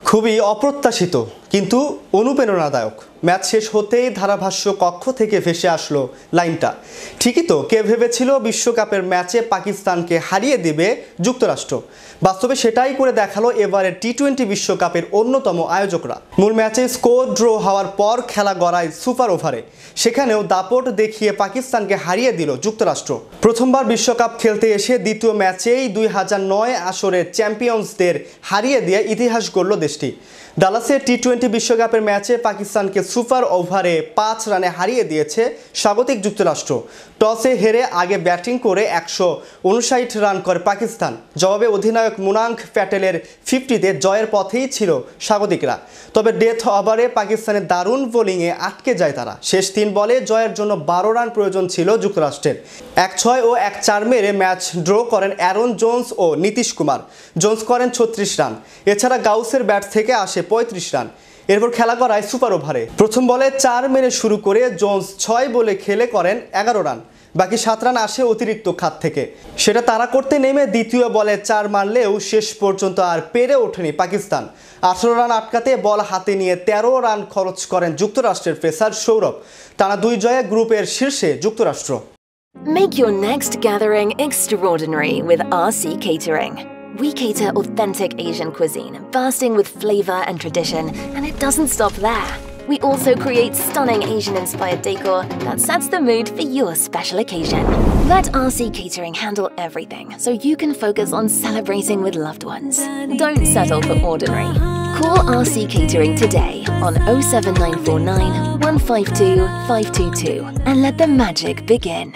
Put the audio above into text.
খুবই অপ্রত্যাশিত কিন্তু অনুপ্রেরণাদায়ক। ম্যাচ শেষ হতেই ধারাভাষ্য কক্ষ থেকে ভেসে আসলো লাইনটা, ঠিকই তো, কে ভেবেছিল বিশ্বকাপের ম্যাচে পাকিস্তানকে হারিয়ে দিবে যুক্তরাষ্ট্র। বাস্তবে সেটাই করে দেখালো এবারের টি-20 বিশ্বকাপের অন্যতম আয়োজকরা। মূল ম্যাচে স্কোর ড্র হওয়ার পর খেলা গড়ায় সুপার ওভারে, সেখানেও দাপট দেখিয়ে পাকিস্তানকে হারিয়ে দিল যুক্তরাষ্ট্র। প্রথমবার বিশ্বকাপ খেলতে এসে দ্বিতীয় ম্যাচেই 2009 আসরের চ্যাম্পিয়ন্সদের হারিয়ে দিয়ে ইতিহাস গড়ল দেশটি। ডালাসে টি-20 বিশ্বকাপের ম্যাচে পাকিস্তানকে সুপার ওভারে 5 রানে হারিয়ে দিয়েছে স্বাগতিক যুক্তরাষ্ট্র। টসে হেরে আগে ব্যাটিং করে 159 রান করে পাকিস্তান। জবাবে অধিনায়ক মুনাঙ্ক প্যাটেলের 50-তে জয়ের পথেই ছিল স্বাগতিকরা। তবে ডেথ ওভারে পাকিস্তানের দারুণ বোলিংয়ে আটকে যায় তারা। শেষ 3 বলে জয়ের জন্য 12 রান প্রয়োজন ছিল যুক্তরাষ্ট্রের। 1-6 ও 1-4 মেরে ম্যাচ ড্র করেন অ্যারন জোন্স ও নীতিশ কুমার। জোন্স করেন 36 রান। এছাড়া গাউসের ব্যাট থেকে আসে 35 রান। এরপর খেলা করায় সুপার ওভারে। প্রথম বলে 4 মেরে শুরু করে জোন্স 6 বলে খেলে করেন 11 রান। বাকি 7 রান আসে অতিরিক্ত খাত থেকে। সেটা তাড়া করতে নেমে দ্বিতীয় বলে 4 মারলেও শেষ পর্যন্ত আর পেরে ওঠেনি পাকিস্তান। 18 রান আটকাতে বল হাতে নিয়ে 13 রান খরচ করেন যুক্তরাষ্ট্রের পেসার সৌরভ। টানা 2 জয়ে গ্রুপের শীর্ষে যুক্তরাষ্ট্র। Make your next gathering extraordinary with RC Catering. We cater authentic Asian cuisine, bursting with flavor and tradition, and it doesn't stop there. We also create stunning Asian-inspired decor that sets the mood for your special occasion. Let RC Catering handle everything so you can focus on celebrating with loved ones. Don't settle for ordinary. Call RC Catering today on 07949 152 522 and let the magic begin.